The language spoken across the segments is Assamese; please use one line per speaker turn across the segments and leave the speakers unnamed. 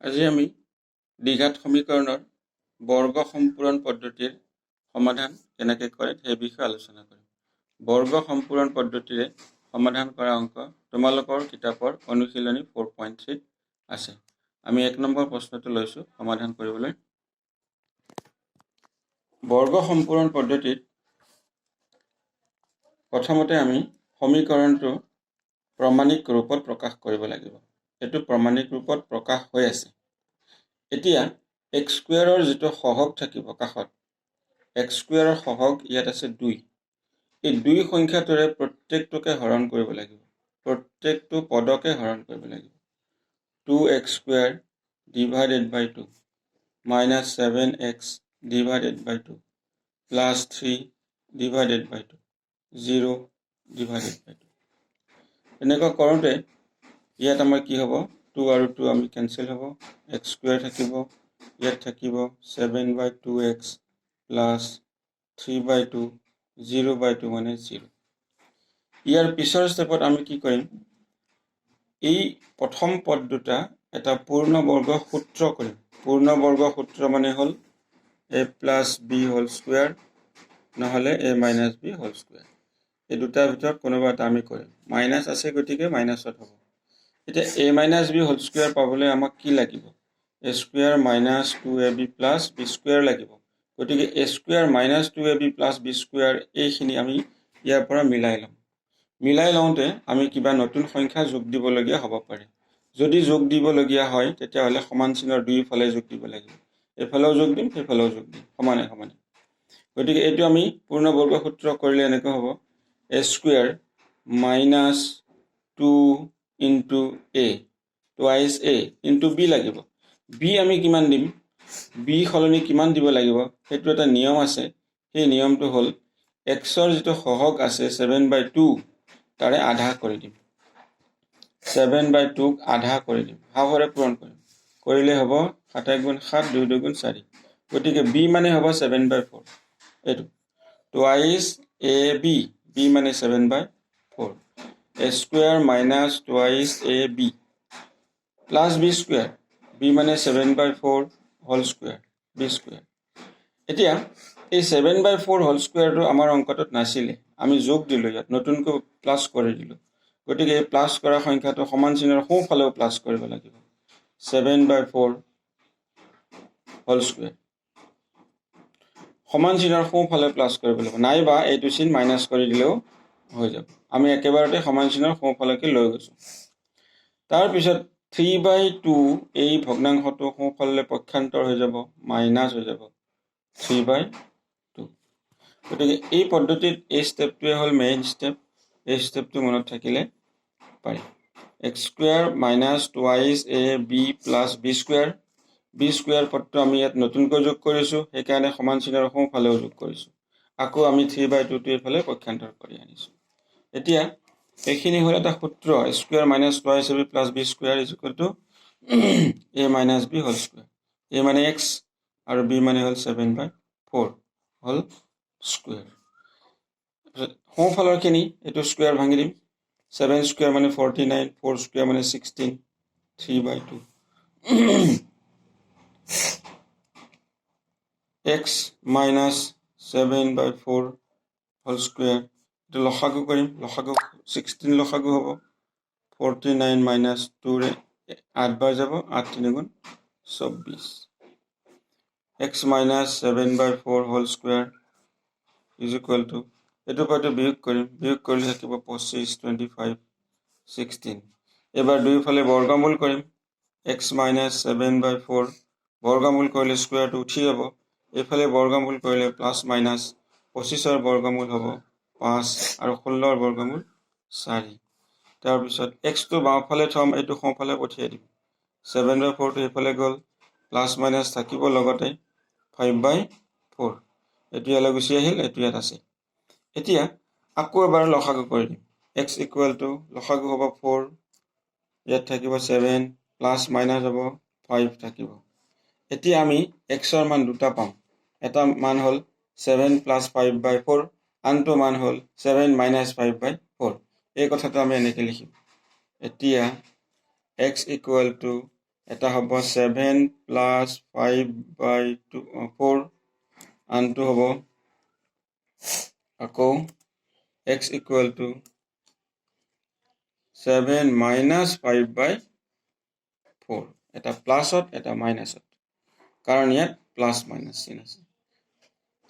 আজি আমি দ্বিঘাত সমীকৰণৰ বৰ্গ সম্পূৰণ পদ্ধতিৰ সমাধান কেনেকৈ কৰে সেই বিষয়ে আলোচনা কৰিম। বৰ্গ সম্পূৰণ পদ্ধতিৰে সমাধান কৰা অংক তোমালোকৰ কিতাপৰ অনুশীলনী 4.3 আছে। আমি 1 নম্বৰ প্ৰশ্নটো লৈছো সমাধান কৰিবলৈ। বৰ্গ সম্পূৰণ পদ্ধতিত প্ৰথমতে আমি সমীকৰণটো প্ৰমাণিক ৰূপত প্ৰকাশ কৰিব লাগিব। এটো প্ৰমাণিক ৰূপত প্ৰকাশ হৈ আছে। এতিয়া x স্কয়াৰৰ যেটো সহগ থাকিব কাষত, x স্কয়াৰৰ সহগ ইয়াত আছে 2। এই 2 সংখ্যাটোৰে প্ৰত্যেকটোকে হৰণ কৰিব লাগিব। প্ৰত্যেকটো পদকে হৰণ কৰিব লাগিব। 2x square divided by 2 minus 7x divided by 2 plus 3 divided by 2 0 divided by 2 এনেকুৱা কৰোঁতে ইয়াত আমাৰ কি হ'ব, 2 আৰু 2 আমি কেনসেল হ'ব, x স্কয়াৰ থাকিব, ইয়াত থাকিব 7 by 2x plus 3 by 2 0 by 2 মানে 0। ইয়াৰ পিছৰ ষ্টেপত আমি কি কৰিম, এই প্ৰথম পদ দুটা এটা পূৰ্ণবৰ্গ সূত্ৰ কৰিম। পূৰ্ণবৰ্গ সূত্ৰ মানে হ'ল a plus b whole square নহলে a minus b whole square। এই দুটাৰ ভিতৰত কোনোবা এটা আমি কৰিম। মাইনাস আছে গতিকে মাইনাসত হ'ব। এতিয়া a minus b whole square পাবলৈ আমাক কি লাগিব, a square minus 2ab plus b square লাগিব। গতিকে a square minus 2ab plus b square এইখিনি আমি ইয়াৰ পৰা মিলাই লম। মিলাই লওঁতে আমি কিবা নতুন সংখ্যা যোগ দিবলগীয়া হ'ব পাৰে। যদি যোগ দিবলগীয়া হয় তেতিয়াহ'লে সমান চিহ্নৰ দুইফালে যোগ দিব লাগিব। এফালেও যোগ দিম, সেইফালেও যোগ দিম, সমানে সমানে। গতিকে এইটো আমি পূৰ্ণবৰ্গ সূত্ৰ কৰিলে এনেকৈ হ'ব, a square minus 2 into a twice a into b লাগিব। b আমি কিমান দিম, b সলনি কিমান দিব লাগিব সেইটো এটা নিয়ম আছে। সেই নিয়মটো হ'ল x ৰ যেটো সহগ আছে 7/2 তাৰে আধা কৰি দিম। 7/2 আধা কৰি দিম, হাফৰে পূৰণ কৰিম। কৰিলে হ'ব 7 গুণ 7 2 গুণ 4। গতিকে b মানে হ'ব 7/4। এইটো twice ab, b মানে 7/4, a square minus twice ab plus b square, b মানে 7/4 whole square, b square। এতিয়া এই 7/4 whole square টো আমাৰ অংকটোত নাছিলে, আমি যোগ দিলো, ইয়াত নতুনকৈ প্লাস কৰি দিলো। গতিকে এই প্লাস কৰা সংখ্যাটো সমান চিহ্নৰ সোঁফালেও প্লাস কৰিব লাগিব। 7/4 whole square সমান চিহ্নৰ সোঁফালে প্লাস কৰিব লাগিব, নাইবা এইটো চিহ্ন মাইনাস কৰি দিলেও হৈ যাব। আমি একেবাৰতে সমান চিহ্নৰ সোঁফালকে লৈ গৈছো। তাৰ পিছত 3/2 এই ভগ্নাংশটো সোঁফালে পক্ষান্তৰ হৈ যাব, মাইনাস হৈ যাব 3/2। গতিকে এই পদ্ধতিত এই ষ্টেপটোৱে হ'ল মেইন ষ্টেপ। এই ষ্টেপটো মনত থাকিলে পাৰি। x square minus twice ab plus b square, b square পদটো আমি ইয়াত নতুনকৈ যোগ কৰিছো, সেইকাৰণে সমান চিহ্নৰ সোঁফালেও যোগ কৰিছো। আকৌ আমি 3/2 টো এইফালে পক্ষান্তৰ কৰি আনিছো। এতিয়া এইখিনি হ'ল এটা সূত্ৰ, square minus twice ab plus b square is equal to a minus b whole square। a মানে x আৰু b মানে হ'ল 7/4 whole square। সোঁফালৰ খিনি এইটো স্কয়াৰ ভাঙি দিম। 7 স্কয়াৰ মানে 49, 4 স্কয়াৰ মানে 16, 3/2 x minus 7/4 whole square। এইটো লসাগু কৰিম, লসাগু 16 লসাগু হ'ব, 49 minus 2 ৰে 8 বাৰ যাব, 8 3 গুণ 24। x minus 7/4 whole square is equal to, এইটো পাইটো বিয়োগ কৰিম, বিয়োগ কৰিলে থাকিব 25 25 16। এবাৰ দুইফালে বৰ্গমূল কৰিম। x minus 7/4 বৰ্গমূল কৰিলে স্কয়াৰটো উঠি যাব, এইফালে বৰ্গমূল কৰিলে প্লাস মাইনাস 25ৰ বৰ্গমূল হ'ব 5 আৰু 16ৰ বৰ্গমূল 4। তাৰ পিছত x টো বাওঁফালে থম, এইটো সোঁফালে পঠিয়াই দিম। 7/4 টো এইফালে গ'ল, প্লাস মাইনাস থাকিব লগতে 5/4। এইটো ইয়ালৈ গুচি আহিল, এইটো ইয়াত আছে। এতিয়া আকৌ এবাৰ লসাগু কৰি দিম। x equal to লসাগু হ'ব 4, ইয়াত থাকিব 7, প্লাস মাইনাস হ'ব 5 থাকিব। এতিয়া আমি x ৰ মান দুটা পাম। এটা মান হ'ল 7 plus 5/4, আনটো মান হ'ল 7 minus 5/4। এই কথাটো আমি এনেকৈ লিখিম। এতিয়া x equal to এটা হ'ব 7 প্লাছ 5/4, আনটো হ'ব আকৌ x ইকুৱেল টু 7 মাইনাছ 5/4, এটা প্লাছত এটা মাইনাছত, কাৰণ ইয়াত প্লাছ মাইনাছ চিন আছে।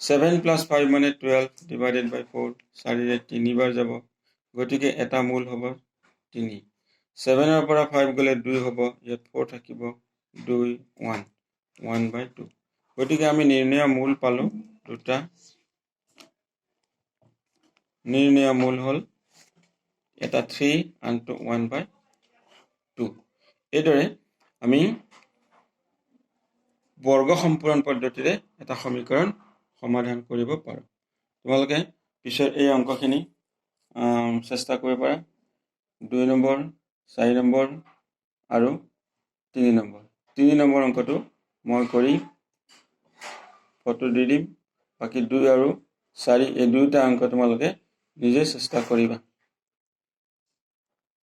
7 প্লাছ 5 মানে 12 ডিভাইডেড বাই 4, 4ৰে 3 বাৰ যাব, গতিকে এটা মূল হ'ব 3। 7ৰ পৰা 5 গ'লে 2 হ'ব, ইয়াত 4 থাকিব, 2 1, 1/2, গতিকে আমি নিৰ্ণয় মূল পালোঁ দুটা। নিৰ্ণয় মূল হ'ল এটা 3, আনটো 1/2। এইদৰে আমি বৰ্গ সম্পূৰণ পদ্ধতিৰে এটা সমীকৰণ সমাধান কৰিব পাৰোঁ। তোমালোকে পিছত এই অংকখিনি চেষ্টা কৰিব পাৰা। 2 নম্বৰ, 4 নম্বৰ আৰু 3 নম্বৰ। 3 নম্বৰ অংকটো মই কৰি ফটো দি দিম। বাকী 2 আৰু 4 এই দুয়োটা অংক তোমালোকে নিজে চেষ্টা কৰিবা।